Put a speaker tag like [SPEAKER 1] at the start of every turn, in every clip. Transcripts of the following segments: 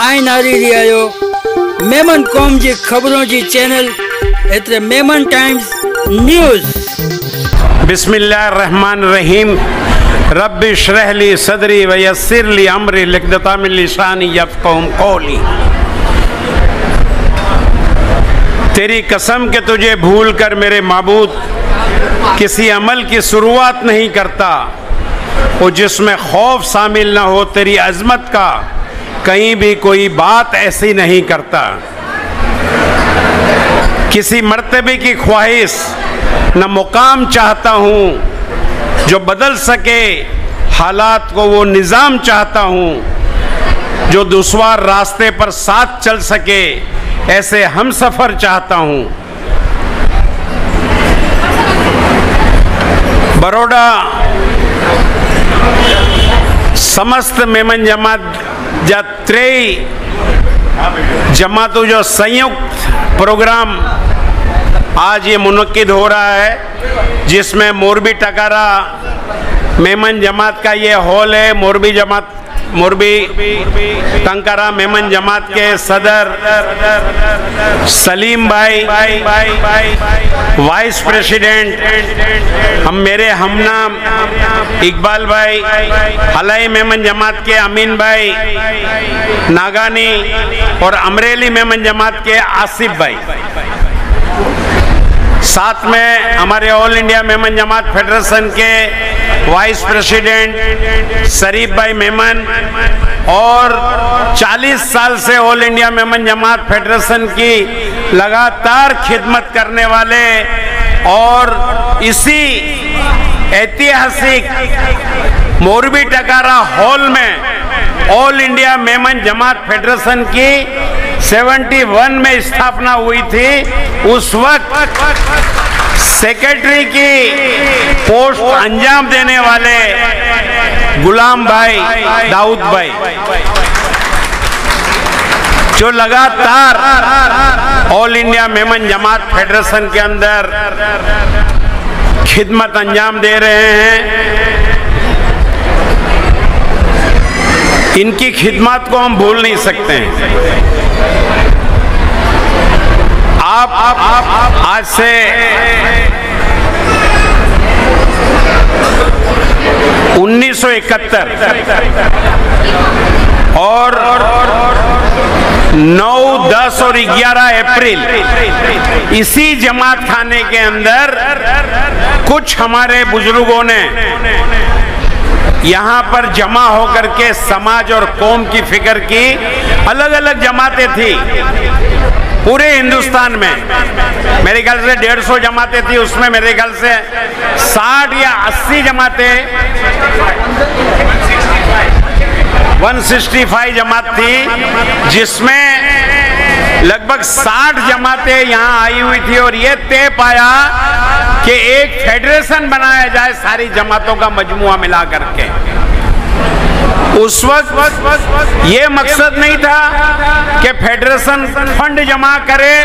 [SPEAKER 1] आइन हारी रहियो मेमन कौम जी खबरों जी चैनल एतरे मेमन टाइम्स न्यूज़।
[SPEAKER 2] बिस्मिल्लाहिर्रहमानिर्रहीम। रब्बि इश्रह ली सदरी व यस्सिर ली अमरी लिक़्दता मिन लिसानी यफ़क़हू क़ौली। तेरी कसम के तुझे भूल कर मेरे माबूद किसी अमल की शुरुआत नहीं करता और जिसमें खौफ शामिल न हो, तेरी अजमत का कहीं भी कोई बात ऐसी नहीं करता। किसी मर्तबे की ख्वाहिश न मुकाम चाहता हूँ जो बदल सके हालात को, वो निज़ाम चाहता हूँ जो दुश्वार रास्ते पर साथ चल सके, ऐसे हम सफ़र चाहता हूँ। बड़ौदा समस्त मेमन जमात त्रयी जमातों जो संयुक्त प्रोग्राम आज ये मुनक्किद हो रहा है, जिसमें मोरबी टकारा मेमन जमात का ये हॉल है। मोरबी टंकारा मेमन जमात के सदर सलीम भाई, वाइस प्रेसिडेंट मेरे हमनाम इकबाल भाई, हलाई मेमन जमात के अमीन भाई नागानी और अमरेली मेमन जमात के आसिफ भाई, साथ में हमारे ऑल इंडिया मेमन जमात फेडरेशन के वाइस प्रेसिडेंट शरीफ भाई मेमन और 40 साल से ऑल इंडिया मेमन जमात फेडरेशन की लगातार खिदमत करने वाले और इसी ऐतिहासिक मोरबी टकारा हॉल में ऑल इंडिया मेमन जमात फेडरेशन की 71 में स्थापना हुई थी। उस वक्त सेक्रेटरी की पोस्ट अंजाम देने वाले गुलाम भाई दाऊद भाई, जो लगातार ऑल इंडिया मेमन जमात फेडरेशन के अंदर खिदमत अंजाम दे रहे हैं, इनकी खिदमत को हम भूल नहीं सकते हैं। आप आज से 1971 और 9, 10 और 11 अप्रैल इसी जमात खाने के अंदर कुछ हमारे बुजुर्गों ने यहाँ पर जमा होकर के समाज और कौम की फिक्र की। अलग अलग जमातें थी पूरे हिंदुस्तान में, मेरे ख्याल से 150 जमातें थी, उसमें मेरे ख्याल से 60 या 80 जमातें 165 जमात थी, जिसमें लगभग 60 जमातें यहाँ आई हुई थी और ये तय पाया कि एक फेडरेशन बनाया जाए सारी जमातों का मजमुआ मिला करके। उस वक्त ये मकसद नहीं था कि फेडरेशन फंड जमा करे,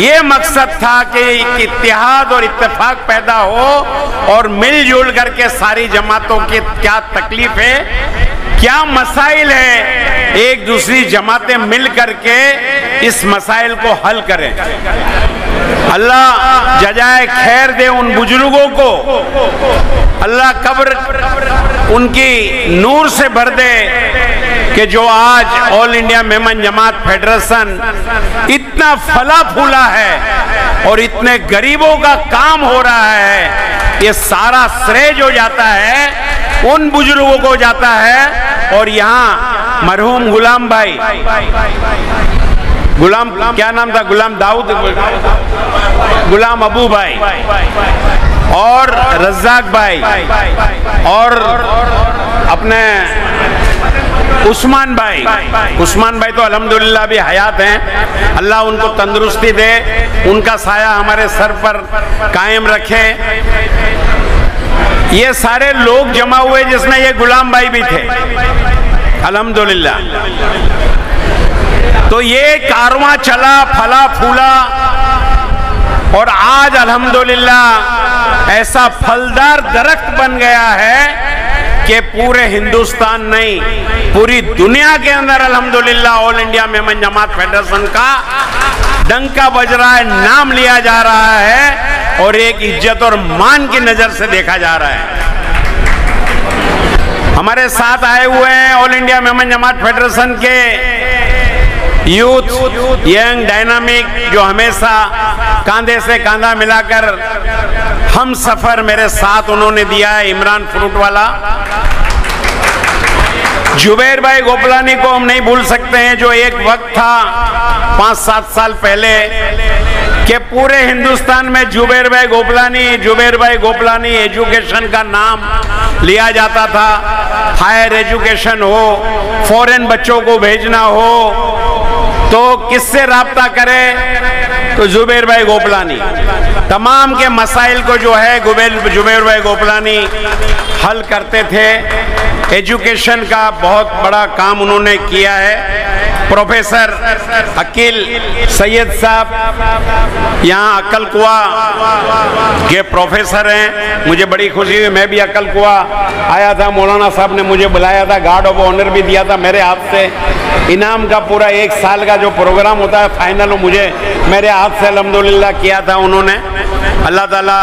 [SPEAKER 2] ये मकसद था कि इत्तेहाद और इत्तेफाक पैदा हो और मिलजुल करके सारी जमातों की क्या तकलीफ है, क्या मसाइल है, एक दूसरी जमातें मिल करके इस मसाइल को हल करें। अल्लाह जजाए खैर दे उन बुजुर्गों को, अल्लाह कब्र उनकी नूर से भर दे कि जो आज ऑल इंडिया मेमन जमात फेडरेशन इतना फला फूला है और इतने गरीबों का काम हो रहा है, ये सारा श्रेय जो जाता है उन बुजुर्गों को जाता है। और यहाँ मरहूम गुलाम भाई, गुलाम क्या नाम था, गुलाम दाऊद, गुलाम अबू भाई और रज़ाक भाई और अपने उस्मान भाई तो अल्हम्दुलिल्लाह भी हयात हैं, अल्लाह उनको तंदुरुस्ती दे, उनका साया हमारे सर पर कायम रखे। ये सारे लोग जमा हुए जिसमें ये गुलाम भाई भी थे अल्हम्दुलिल्लाह। तो ये कारवां चला, फला फूला और आज अल्हम्दुलिल्लाह ऐसा फलदार दरख्त बन गया है कि पूरे हिंदुस्तान नहीं, पूरी दुनिया के अंदर अल्हम्दुलिल्लाह ऑल इंडिया मेमन जमात फेडरेशन का डंका बज रहा है, नाम लिया जा रहा है और एक इज्जत और मान की नजर से देखा जा रहा है। हमारे साथ आए हुए हैं ऑल इंडिया मेमन जमात फेडरेशन के यूथ, यंग, डायनामिक, जो हमेशा कांधे से कांधा मिलाकर हम सफर मेरे साथ उन्होंने दिया है। इमरान फ्रूट वाला, जुबैर भाई गोपलानी को हम नहीं भूल सकते हैं, जो एक वक्त था 5-7 साल पहले कि पूरे हिंदुस्तान में जुबैर भाई गोपलानी एजुकेशन का नाम लिया जाता था। हायर एजुकेशन हो, फॉरेन बच्चों को भेजना हो तो किससे राब्ता करे, तो जुबैर भाई गोपलानी तमाम के मसाइल को जो है जुबैर भाई गोपलानी हल करते थे। एजुकेशन का बहुत बड़ा काम उन्होंने किया है। प्रोफेसर अकील सैयद साहब यहाँ अक्कल कुआ के प्रोफेसर हैं, मुझे बड़ी खुशी हुई। मैं भी अक्कल कुआ आया था, मौलाना साहब ने मुझे बुलाया था, गार्ड ऑफ ऑनर भी दिया था मेरे हाथ से। इनाम का पूरा 1 साल का जो प्रोग्राम होता है फाइनल, वो मुझे मेरे हाथ से अल्हम्दुलिल्लाह किया था उन्होंने। अल्लाह ताला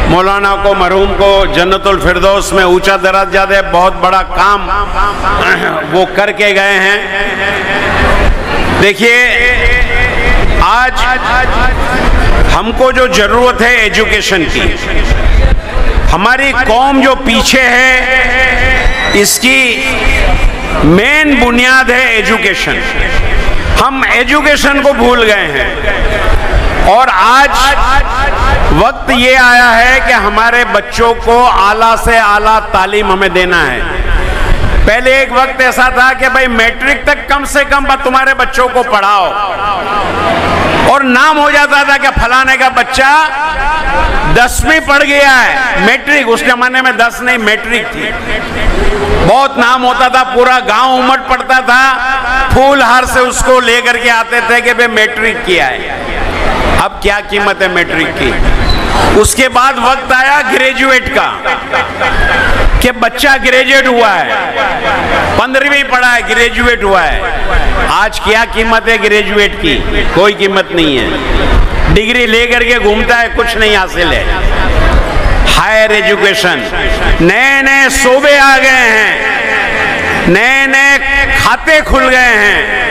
[SPEAKER 2] मौलाना को, मरहूम को जन्नतुल फिरदौस में ऊंचा दर्जा दे। बहुत बड़ा काम वो करके गए हैं। देखिए, आज हमको जो जरूरत है एजुकेशन की, हमारी कौम जो पीछे है इसकी मेन बुनियाद है एजुकेशन। हम एजुकेशन को भूल गए हैं और आज वक्त ये आया है कि हमारे बच्चों को आला से आला तालीम हमें देना है। पहले एक वक्त ऐसा था कि भाई मैट्रिक तक कम से कम तुम्हारे बच्चों को पढ़ाओ और नाम हो जाता था कि फलाने का बच्चा 10वीं पढ़ गया है। मैट्रिक उस जमाने में 10 नहीं मैट्रिक थी, बहुत नाम होता था, पूरा गांव उमड़ पड़ता था, फूल हार से उसको लेकर के आते थे कि भाई मैट्रिक किया है। अब क्या कीमत है मैट्रिक की। उसके बाद वक्त आया ग्रेजुएट का कि बच्चा ग्रेजुएट हुआ है, 15वीं पढ़ा है, ग्रेजुएट हुआ है। आज क्या कीमत है ग्रेजुएट की? कोई कीमत नहीं है। डिग्री लेकर के घूमता है, कुछ नहीं हासिल है। हायर एजुकेशन, नए नए शोबे आ गए हैं, नए नए खाते खुल गए हैं।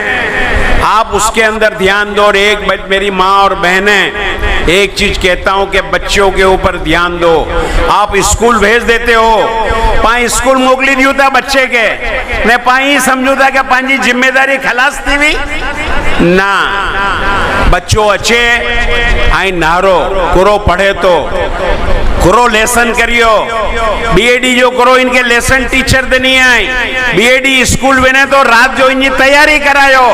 [SPEAKER 2] आप उसके अंदर ध्यान दो। और एक मेरी माँ और बहनें, एक चीज कहता हूं कि बच्चों के ऊपर ध्यान दो। आप स्कूल भेज देते हो, पाई स्कूल मोकली दियो था बच्चे के, मैं पाई समझू था कि पांजी जिम्मेदारी खलास थी भी ना। बच्चों अच्छे आई नारो करो, पढ़े तो करो, लेसन करियो। बीएडी जो करो, इनके लेसन टीचर दे नहीं आई। बीएडी स्कूल बने तो रात जो इनकी तैयारी करायो।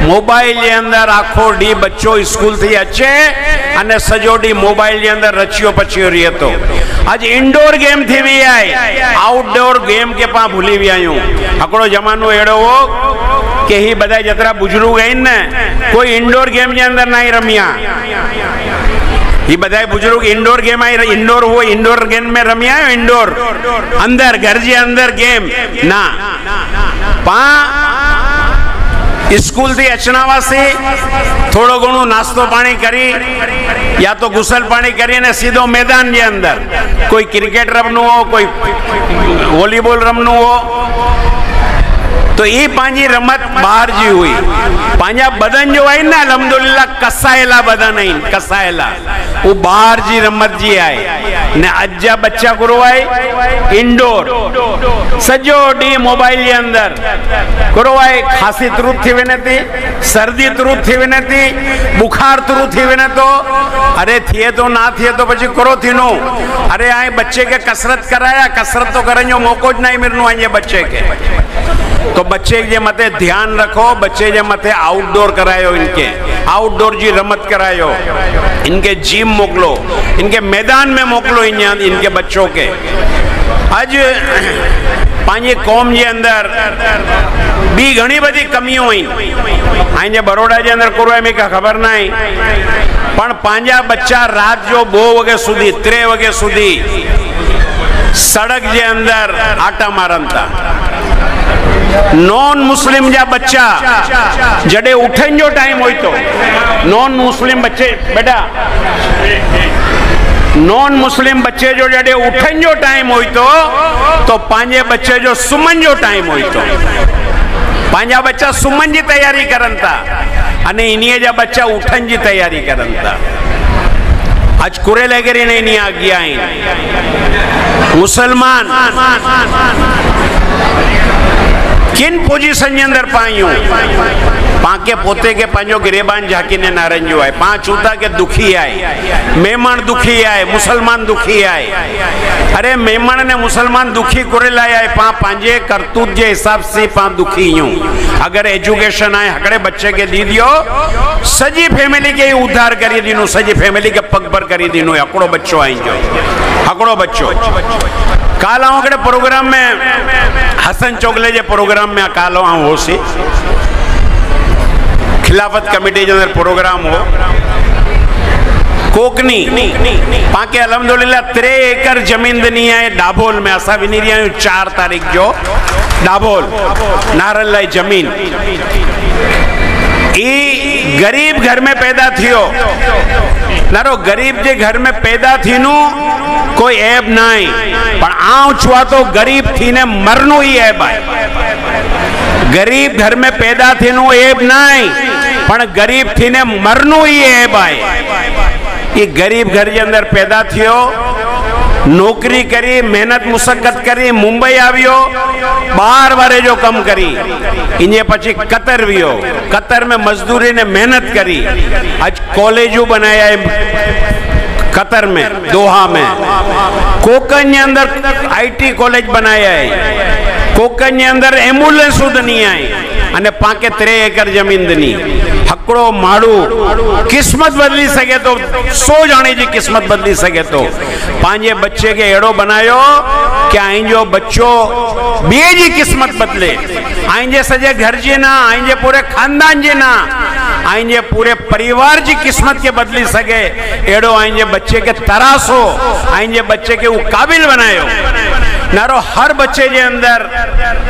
[SPEAKER 2] मोबाइल के अंदर आखो डी बच्चों स्कूल थी अच्छे अने सजो डी मोबाइल के अंदर रचियो पचियो रही तो। आज इंडोर गेम थी भी आई, आउटडोर गेम के पा भूली भी आयूं। अकड़ो जमानो एड़ो हो कि ही बधाई जतरा बुजुर्ग आइन ने कोई इंडोर गेम के अंदर नहीं रमिया। ये बधाई बुजुर्ग इंडोर गेम आई, इंडोर वो इंडोर गेम में रमिया है, इंडोर अंदर घर जे अंदर गेम ना। पा स्कूल थी अचना से थोड़ो घणो नास्तो पानी करी या तो गुसल पानी करी ने सीधो मैदान के अंदर, कोई क्रिकेट रमनु हो, कोई वॉलीबॉल रमनु हो। तो ये पांजी रमत बाहर जी हुई। पांजा बदन जो आई ना अल्हम्दुलिल्लाह कसायला बदन आई, कसायला वो बाहर जी रमत जी आए ने। अज्जा बच्चा गुरु आए इंडोर सजो डी मोबाइल के अंदर गुरु आए। खांसी तुरुत थी वने थी, सर्दी तुरुत थी वने थी, बुखार तुरुत थी वने तो अरे थिए तो ना थिए तो पची करो थी नो। अरे आए बच्चे के कसरत कराया, कसरत तो करने जो मौको ज नहीं मिलनो आए बच्चे के। तो बच्चे जे मते ध्यान रखो, बच्चे जे मते आउटडोर करायो, इनके आउटडोर जी रमत करायो, इनके जिम मोकलो, इनके मैदान में मोकलो इनके बच्चों के। आज पांजे कौम जे अंदर बी घणी बधी कमियों हुई। आइए बड़ोड़ा जे अंदर कोई में का खबर नहीं, पण पांजा बच्चा रात जो 2 वगे सुधी 3 वगे सुधी सड़क जे अंदर आटा मारन था। नॉन मुस्लिम जा बच्चा जडे उठन जो टाइम हो तो नॉन मुस्लिम बच्चे बेटा नॉन मुस्लिम बच्चे जो जडे उठन जो टाइम हो तो पांजे बच्चे जो सुमन जो टाइम हो तो पांजा बच्चा सुमन जी तैयारी करन था अने इन्हीं जा बच्चा उठन जी तैयारी करन था। आज कुरे लेकर ने इन्हीं आ गया मुसलमान किन पोजीशन के अंदर पायूं पाके पोते के पांजो गिरेबान झाकी ने नारंजो है पांच चूता के दुखी आए मेमण दुखी आए मुसलमान दुखी आए। अरे मेमण ने मुसलमान दुखी करे लाया है पा पांजे करतूत के हिसाब से पा दुखी यूं। अगर एजुकेशन आए हकड़े बच्चे के दी दियो सजी फैमिली के उद्धार करी दीनो सजी फैमिली के पग पर करी दीनो। हकड़ो बच्चो आई जो हकड़ो बच्चो काल आऊं प्रोग्राम में हसन चोगले जे प्रोग्राम में काल आऊं होसी खिलाफत कमेटी के अंदर प्रोग्राम हो कोकनी पाके अल्हम्दुलिल्लाह 3 एकड़ जमीन दनी है डाबोल में असा विनी रही आयूं 4 तारीख जो डाबोल नारल लाई जमीन ई गरीब घर में पैदा थियो नारो गरीब जे घर में पैदा थीनु कोई ऐब नहीं पण आऊं छुआ तो गरीब थी ने मरनु ही ऐब है। गरीब घर में पैदा थीनु ऐब नहीं पण गरीब थी ने मरनु ही ऐब है। ये गरीब घर के अंदर पैदा थियो नौकरी करी मेहनत मुशक्कत करी मुंबई आवियो बार बारे जो कम करी इन्हें पची कतर वियो कतर में मजदूरी ने मेहनत करी आज कॉलेजू बनाया है कतर में दोहा में कोकन के अंदर आईटी कॉलेज बनाया है कोकन के अंदर एम्बुलेंस दनी आई अने पाके 3 एकड़ जमीन दनी हकड़ो माड़ू किस्मत बदली सके तो 100 जाने जी किस्मत बदली सके तो पांजे बच्चे के एड़ो बनायो कि आइंजो बच्चो बे जी किस्मत बदले आइंजे सजे घर जी ना आइंजे पूरे खानदान जी ना आइंजे पूरे परिवार जी किस्मत के बदली सके एड़ो आइंजे बच्चे के तरासो आइंजे बच्चे के वो काबिल बनायो नारो हर बच्चे के अंदर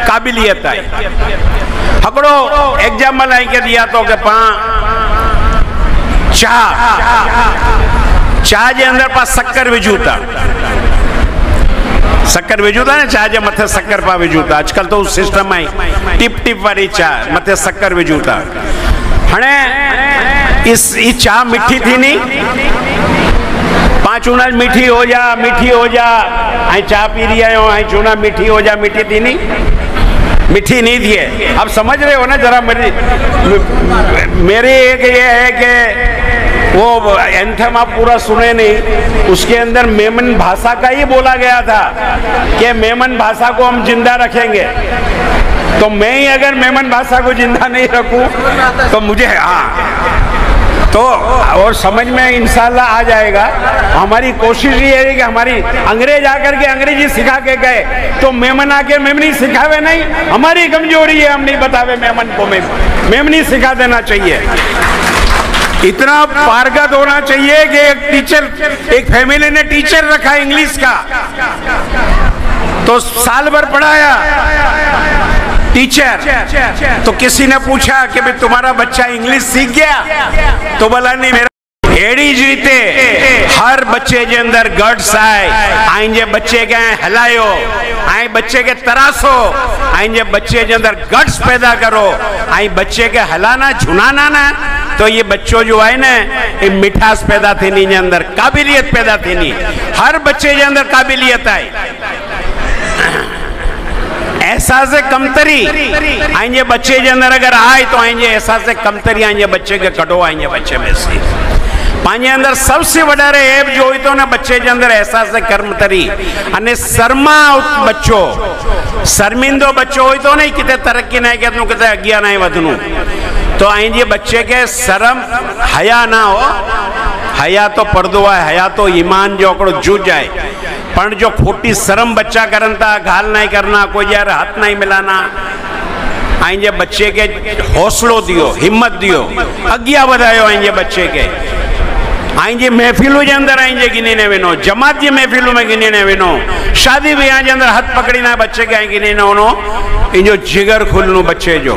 [SPEAKER 2] काबिलियत आई। हकड़ो एग्जाम्पल आई के दिया तो के पा चाह जे अंदर पा शक्कर विजूता शक्कर विजूता ने चाह जे मथे शक्कर पा विजूता आजकल तो सिस्टम आई टिप टिप वाली चाह मथे शक्कर विजूता हणे इस चाह मिठी थी नहीं पांच चूना मीठी हो जा आई चाह पी रही आयो आई चूना मीठी हो जा मीठी थी नहीं मीठी नहीं थी है। अब समझ रहे हो ना जरा मेरी एक ये है कि वो एंथम आप पूरा सुने नहीं उसके अंदर मेमन भाषा का ही बोला गया था कि मेमन भाषा को हम जिंदा रखेंगे तो मैं ही अगर मेमन भाषा को जिंदा नहीं रखूं तो मुझे तो और समझ में इंशाल्लाह आ जाएगा। हमारी कोशिश ये है कि हमारी अंग्रेज आकर के अंग्रेजी सिखा के गए तो मेमन आके मेमनी सिखावे नहीं हमारी कमजोरी है हम नहीं बतावे मेमन को मेमनी सिखा देना चाहिए। इतना पारगत होना चाहिए कि एक टीचर एक फैमिली ने टीचर रखा इंग्लिश का तो साल भर पढ़ाया टीचर तो किसी ने पूछा कि भाई तुम्हारा बच्चा इंग्लिश सीख गया तो बोला नहीं मेरा एड़ी जीते हर बच्चे के अंदर गट्स आए आइंजे बच्चे के हलायो आई बच्चे के तरासो आइंजे बच्चे के अंदर गट्स पैदा करो आई बच्चे के हलाना झुनाना ना तो ये बच्चों जो है ना ये मिठास पैदा थी नहीं अंदर काबिलियत पैदा थी नहीं हर बच्चे के अंदर काबिलियत आई एहसास कमतरी आएंगे बच्चे के अंदर अगर आए तो आएंगे एहसास कमतरी आएंगे बच्चे के कटो आएंगे बच्चे में से पांजे अंदर सबसे वडारे ऐब जो होई तो ना बच्चे के अंदर एहसास कर्मतरी अने शर्मा बच्चो शर्मिंदो बच्चो होई तो नहीं किते तरक्की नहीं करनु किते अगिया नहीं वधनु तो आएंगे बच्चे के शर्म हया ना हो हया तो पर्दो है हया तो ईमान जो आंकड़ो जूझ जाए पण जो खोटी शर्म बच्चा करता घाल नहीं करना कोई यार हाथ नहीं मिलाना आएंगे बच्चे के हौसलो दियो हिम्मत दियो अगिया बढ़ायो आएंगे बच्चे के आइंजे महफिलों के अंदर आइंजे गिने ने विनो, जमात जी महफिलों में गिने ने विनो, शादी ब्याह के अंदर हाथ पकड़ी ना बच्चे के गिने न वनो, इन जो जिगर खुलनो बच्चे जो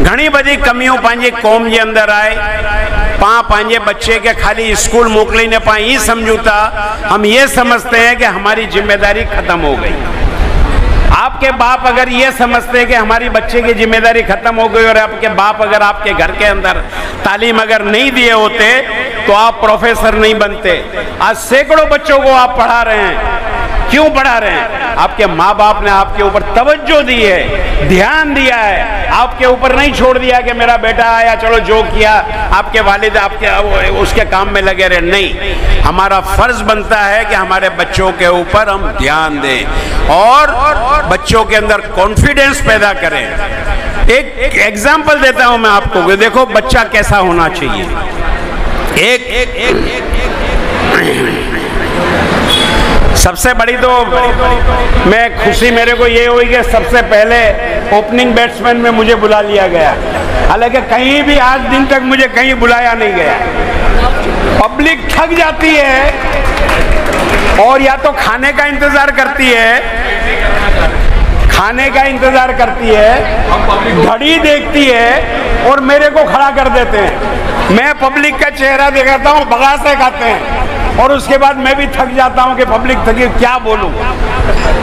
[SPEAKER 2] घनी बड़ी कमियों पांजे कौम के अंदर आए, पांजे बच्चे के खाली स्कूल मोकली ने पा ये समझूता, हम ये समझते हैं कि हमारी जिम्मेदारी खत्म हो गई। आपके बाप अगर ये समझते हैं कि हमारी बच्चे की जिम्मेदारी खत्म हो गई और आपके बाप अगर आपके घर के अंदर तालीम अगर नहीं दिए होते तो आप प्रोफेसर नहीं बनते। आज सैकड़ों बच्चों को आप पढ़ा रहे हैं, क्यों पढ़ा रहे हैं? आपके माँ बाप ने आपके ऊपर तवज्जो दी है, ध्यान दिया है, आपके ऊपर नहीं छोड़ दिया कि मेरा बेटा आया चलो जो किया आपके वालिद आपके उसके काम में लगे रहे। नहीं, हमारा फर्ज बनता है कि हमारे बच्चों के ऊपर हम ध्यान दें और बच्चों के अंदर कॉन्फिडेंस पैदा करें। एक एग्जाम्पल देता हूं मैं आपको, देखो बच्चा कैसा होना चाहिए। सबसे बड़ी तो मैं खुशी मेरे को ये हुई कि सबसे पहले ओपनिंग बैट्समैन में मुझे बुला लिया गया, हालांकि कहीं भी आज दिन तक मुझे कहीं बुलाया नहीं गया। पब्लिक थक जाती है और या तो खाने का इंतजार करती है, घड़ी देखती है और मेरे को खड़ा कर देते हैं। मैं पब्लिक का चेहरा दिखाता हूँ, भगा से खाते हैं और उसके बाद मैं भी थक जाता हूँ कि पब्लिक थकी, क्या बोलूँ।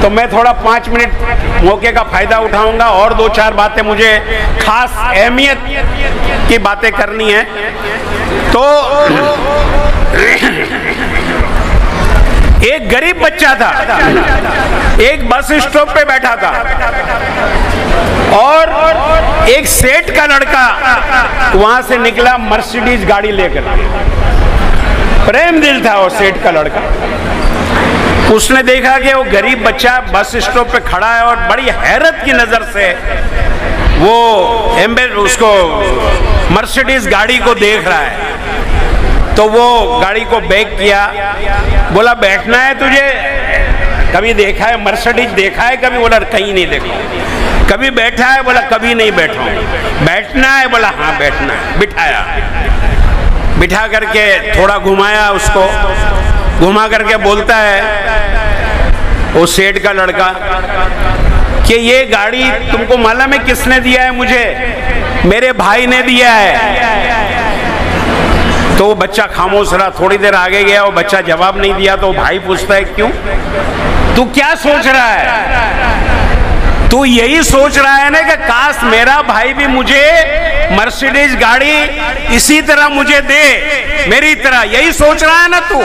[SPEAKER 2] तो मैं थोड़ा 5 मिनट मौके का फायदा उठाऊंगा और 2-4 बातें मुझे खास अहमियत की बातें करनी है। तो एक गरीब बच्चा था, एक बस स्टॉप पे बैठा था और एक सेठ का लड़का वहां से निकला मर्सिडीज गाड़ी लेकर। प्रेम दिल था वो सेठ का लड़का। उसने देखा कि वो गरीब बच्चा बस स्टॉप पे खड़ा है और बड़ी हैरत की नजर से वो उसको मर्सिडीज गाड़ी को देख रहा है। तो वो गाड़ी को बैक किया, बोला बैठना है तुझे, कभी देखा है मर्सिडीज देखा है कभी? बोला कहीं नहीं देखा। कभी बैठा है? बोला कभी नहीं बैठा हूं। बैठना है? बोला हाँ बैठना है। बिठाया, बिठा करके थोड़ा घुमाया, उसको घुमा करके बोलता है वो सेठ का लड़का कि ये गाड़ी तुमको मालूम है किसने दिया है? मुझे मेरे भाई ने दिया है। तो वो बच्चा खामोश रहा, थोड़ी देर आगे गया, वो बच्चा जवाब नहीं दिया। तो भाई पूछता है क्यों? तू क्या सोच रहा है? तू यही सोच रहा है ना कि काश मेरा भाई भी मुझे मर्सिडीज गाड़ी इसी तरह मुझे दे, मेरी तरह, यही सोच रहा है ना तू?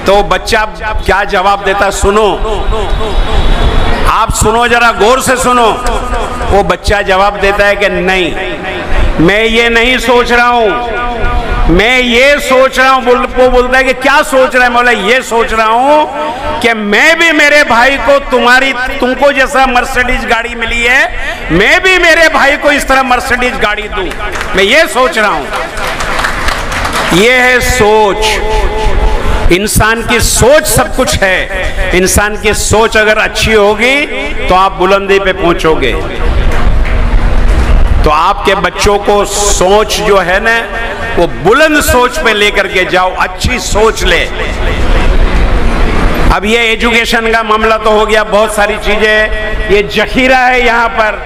[SPEAKER 2] तो बच्चा क्या जवाब देता सुनो, आप सुनो, जरा गौर से सुनो। वो बच्चा जवाब देता है कि नहीं, मैं ये नहीं सोच रहा हूं, मैं ये सोच रहा हूं। वो बोलता है कि क्या सोच रहा है? मौला ये सोच रहा हूं कि मैं भी मेरे भाई को तुमको जैसा मर्सिडीज गाड़ी मिली है, मैं भी मेरे भाई को इस तरह मर्सिडीज गाड़ी दूं, मैं ये सोच रहा हूं। ये है सोच। इंसान की सोच सब कुछ है। इंसान की सोच अगर अच्छी होगी तो आप बुलंदी पे पहुंचोगे। तो आपके बच्चों को सोच जो है ना वो बुलंद सोच पे लेकर के जाओ, अच्छी सोच ले। अब ये एजुकेशन का मामला तो हो गया, बहुत सारी चीजें, ये जखीरा है यहाँ पर,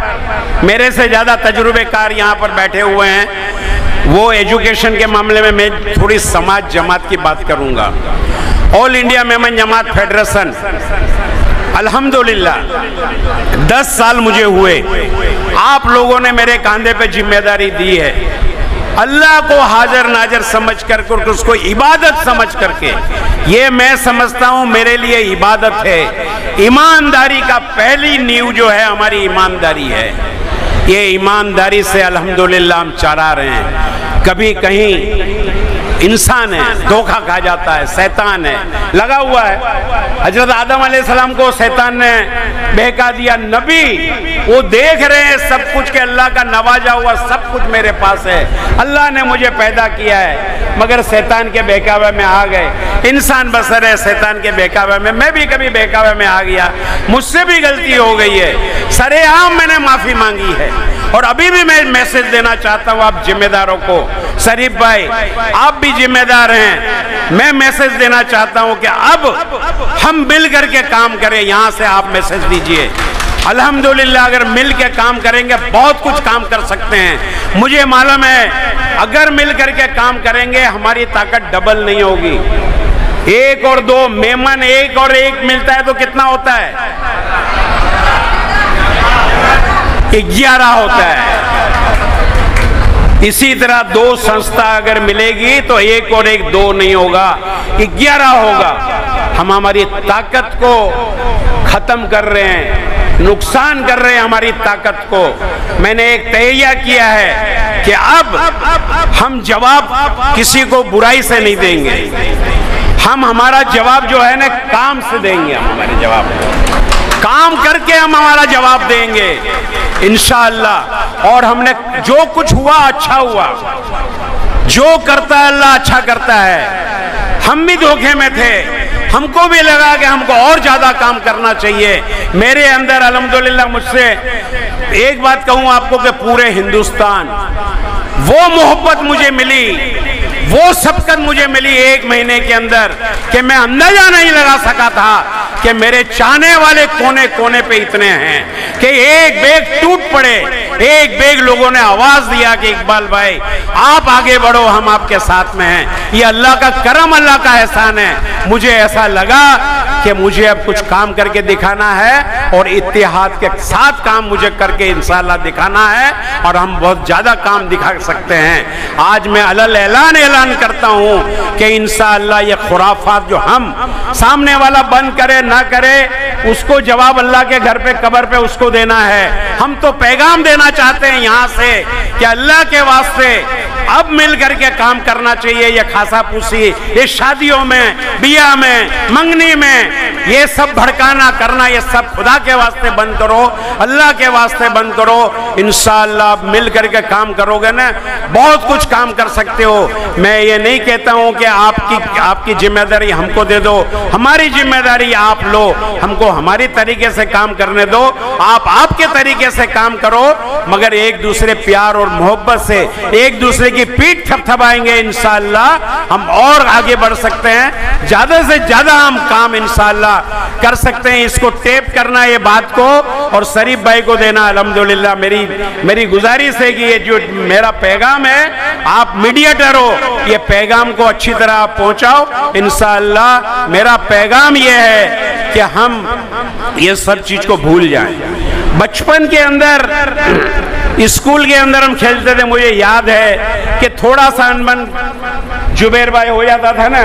[SPEAKER 2] मेरे से ज्यादा तजुर्बेकार यहाँ पर बैठे हुए हैं। वो एजुकेशन के मामले में मैं थोड़ी समाज जमात की बात करूंगा। ऑल इंडिया मेमन जमात फेडरेशन, अल्हम्दुलिल्लाह 10 साल मुझे हुए, आप लोगों ने मेरे कंधे पे जिम्मेदारी दी है। अल्लाह को हाजिर नाजिर समझ कर उसको इबादत समझ करके, ये मैं समझता हूं मेरे लिए इबादत है। ईमानदारी का पहली नींव जो है हमारी ईमानदारी है। ये ईमानदारी से अल्हम्दुलिल्लाह हम चला रहे हैं। कभी कहीं इंसान है, धोखा खा जाता है, शैतान है लगा हुआ है। हजरत आदम अलैहिस्सलाम को शैतान ने बहका दिया। नबी वो देख रहे हैं सब कुछ के अल्लाह का नवाजा हुआ सब कुछ मेरे पास है, अल्लाह ने मुझे पैदा किया है, मगर शैतान के बहकावे में आ गए। इंसान बसर है शैतान के बहकावे में, मैं भी कभी बहकावे में आ गया, मुझसे भी गलती हो गई है, सरेआम मैंने माफी मांगी है। और अभी भी मैं मैसेज देना चाहता हूँ आप जिम्मेदारों को, शरीफ भाई आप भी जिम्मेदार हैं। मैं मैसेज देना चाहता हूं कि अब हम मिल करके काम करें। यहां से आप मैसेज दीजिए। अल्हम्दुलिल्लाह अगर मिल के काम करेंगे बहुत कुछ काम कर सकते हैं। मुझे मालूम है अगर मिल करके काम करेंगे हमारी ताकत डबल नहीं होगी। 1 और 2 मेमन 1 और 1 मिलता है तो कितना होता है? 11 होता है। इसी तरह 2 संस्था अगर मिलेगी तो 1 और 1 2 नहीं होगा, 11 होगा। हम हमारी ताकत को खत्म कर रहे हैं, नुकसान कर रहे हैं हमारी ताकत को। मैंने एक तैयार किया है कि अब हम जवाब किसी को बुराई से नहीं देंगे। हम हमारा जवाब जो है ना काम से देंगे। हम हमारे जवाब काम करके हम हमारा जवाब देंगे इंशाअल्लाह। और हमने जो कुछ हुआ अच्छा हुआ। जो करता है अल्लाह अच्छा करता है। हम भी धोखे में थे, हमको भी लगा कि हमको और ज्यादा काम करना चाहिए। मेरे अंदर अल्हम्दुलिल्लाह मुझसे एक बात कहूं आपको कि पूरे हिंदुस्तान वो मोहब्बत मुझे मिली, वो सबकत मुझे मिली 1 महीने के अंदर कि मैं अंदाजा नहीं लगा सका था कि मेरे चाहने वाले कोने कोने पे इतने हैं कि एक बेग टूट पड़े। एक बेग लोगों ने आवाज दिया कि इकबाल भाई आप आगे बढ़ो, हम आपके साथ में हैं। ये अल्लाह का करम, अल्लाह का एहसान है। मुझे ऐसा लगा कि मुझे अब कुछ काम करके दिखाना है और इत्तेहाद के साथ काम मुझे करके इंशाअल्लाह दिखाना है और हम बहुत ज्यादा काम दिखा सकते हैं। आज मैं अलल ऐलान करता हूं कि इंशाअल्लाह ये खुराफात जो हम सामने वाला बंद करे ना करे उसको जवाब अल्लाह के घर पे कब्र पे उसको देना है। हम तो पैगाम देना चाहते हैं यहां से कि अल्लाह के वास्ते अब मिल करके काम करना चाहिए। ये खासा पूसी, ये शादियों में, बिया में, मंगनी में, ये सब भड़काना करना, ये सब खुदा के वास्ते बंद करो, अल्लाह के वास्ते बंद करो। इंशाअल्लाह आप मिल करके काम करोगे ना बहुत कुछ काम कर सकते हो। मैं ये नहीं कहता हूं कि आपकी जिम्मेदारी हमको दे दो, हमारी जिम्मेदारी आप लो। हमको हमारी तरीके से काम करने दो, आप आपके तरीके से काम करो, मगर एक दूसरे प्यार और मोहब्बत से एक दूसरे की पीठ थपथपाएंगे इंशाअल्लाह हम और आगे बढ़ सकते हैं। ज्यादा से ज्यादा हम काम इंशाअल्लाह कर सकते हैं। इसको टेप करना ये बात को और शरीफ भाई को देना। अल्हम्दुलिल्लाह मेरी गुजारिश है कि ये जो मेरा पैगाम है आप मीडिएटर हो, ये पैगाम को अच्छी तरह आप पहुंचाओ इंशाअल्लाह। मेरा पैगाम ये है कि हम ये सब चीज को भूल जाएं। बचपन के अंदर स्कूल के अंदर हम खेलते थे, मुझे याद है कि थोड़ा सा अनबन जुबैर भाई हो जाता था ना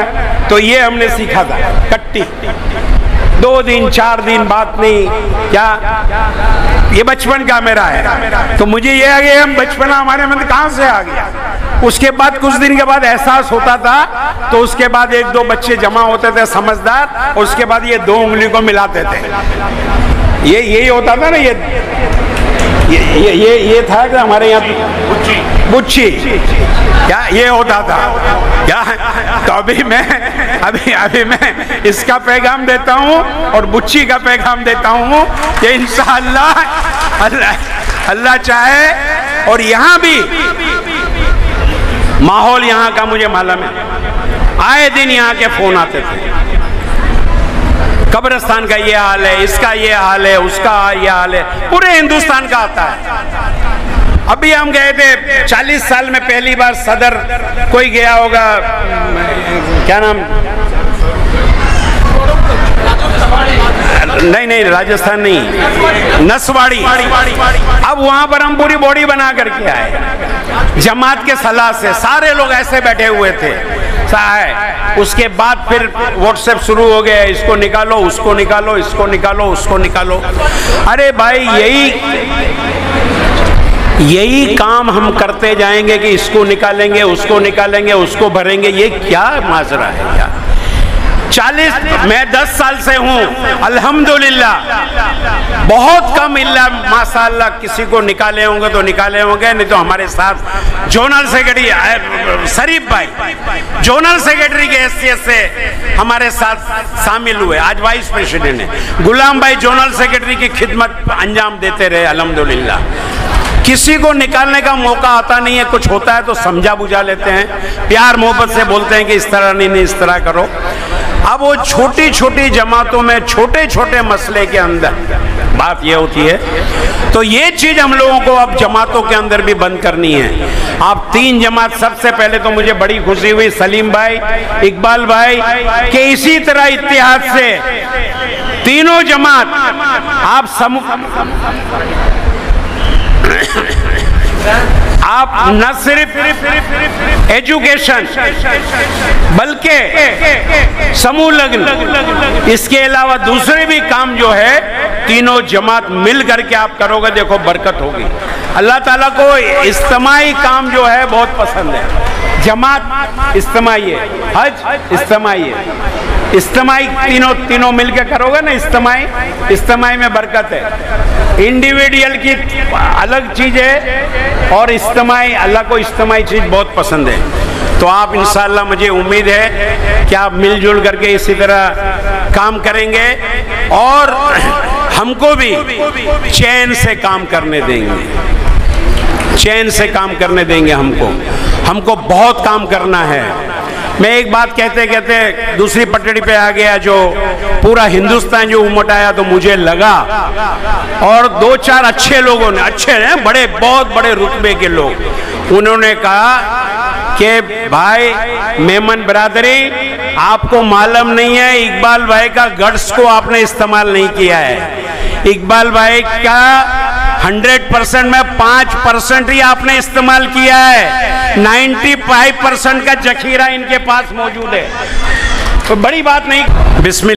[SPEAKER 2] तो ये हमने सीखा था कट्टी। 2 दिन 4 दिन बात नहीं, क्या ये बचपन का मेरा है। तो मुझे ये आ गया हम बचपना हमारे मन कहां से आ गया। उसके बाद कुछ दिन के बाद एहसास होता था तो उसके बाद 1-2 बच्चे जमा होते थे समझदार, और उसके बाद ये 2 उंगली को मिलाते थे। ये यही होता था ना, ये था कि हमारे यहाँ बुच्ची क्या ये होता था क्या। तो अभी मैं इसका पैगाम देता हूँ और बुच्ची का पैगाम देता हूँ कि इंशाअल्लाह अल्लाह चाहे। और यहाँ भी माहौल यहाँ का मुझे मालूम है, आए दिन यहाँ के फोन आते थे, कब्रिस्तान का ये हाल है, इसका ये हाल है, उसका ये हाल है, पूरे हिंदुस्तान का आता है। अभी हम गए थे 40 साल में पहली बार सदर कोई गया होगा, क्या नाम, नहीं राजस्थान नहीं, नसवाड़ी। अब वहां पर हम पूरी बॉडी बना करके आए जमात के सलाह से। सारे लोग ऐसे बैठे हुए थे। उसके बाद फिर व्हाट्सएप शुरू हो गया, इसको निकालो, उसको निकालो, इसको निकालो, उसको निकालो। अरे भाई यही काम हम करते जाएंगे कि इसको निकालेंगे, उसको निकालेंगे, उसको भरेंगे। ये क्या माजरा है यार। 40 मैं 10 साल से हूं अल्हम्दुलिल्लाह, बहुत कम इल्ला माशाअल्लाह किसी को निकाले होंगे तो निकाले होंगे, नहीं तो हमारे साथ जोनल सेक्रेटरी शरीफ भाई जोनल सेक्रेटरी के हैसियत से हमारे साथ शामिल हुए, आज वाइस प्रेसिडेंट है। गुलाम भाई जोनल सेक्रेटरी की खिदमत अंजाम देते रहे अल्हम्दुलिल्लाह। किसी को निकालने का मौका आता नहीं है, कुछ होता है तो समझा बुझा लेते हैं, प्यार मोहब्बत से बोलते हैं कि इस तरह नहीं, इस तरह करो। अब वो छोटी छोटी जमातों में छोटे छोटे मसले के अंदर बात ये होती है, तो ये चीज हम लोगों को अब जमातों के अंदर भी बंद करनी है। आप 3 जमात, सबसे पहले तो मुझे बड़ी खुशी हुई सलीम भाई, इकबाल भाई के इसी तरह इत्तेहाद से तीनों जमात आप न सिर्फ एजुकेशन बल्कि समूह लग्न, इसके अलावा दूसरे भी काम जो है तीनों जमात मिल करके आप करोगे, देखो बरकत होगी। अल्लाह ताला को इज्तिमाई काम जो है बहुत पसंद है। जमात इज्तिमाई है, हज इज्तिमाई है, इज्तिमाई तीनों मिलकर करोगे ना, इज्तिमाई में बरकत है। इंडिविजुअल की अलग चीज है और इज्तिमाई, अल्लाह को इज्तिमाई चीज बहुत पसंद है। तो आप इंशाअल्लाह, मुझे उम्मीद है कि आप मिलजुल करके इसी तरह काम करेंगे और हमको भी चैन से काम करने देंगे, चैन से काम करने देंगे। हमको बहुत काम करना है। मैं एक बात कहते कहते दूसरी पटड़ी पे आ गया, जो पूरा हिंदुस्तान जो उमट आया, तो मुझे लगा, और 2-4 अच्छे लोगों ने, अच्छे हैं, बड़े बहुत बड़े रुतबे के लोग, उन्होंने कहा कि भाई मेमन बिरादरी, आपको मालूम नहीं है इकबाल भाई का गट्स को आपने इस्तेमाल नहीं किया है। इकबाल भाई का 100% में 5% ही आपने इस्तेमाल किया है, 95% का जखीरा इनके पास मौजूद है। तो बड़ी बात नहीं। बिस्मिल्लाह।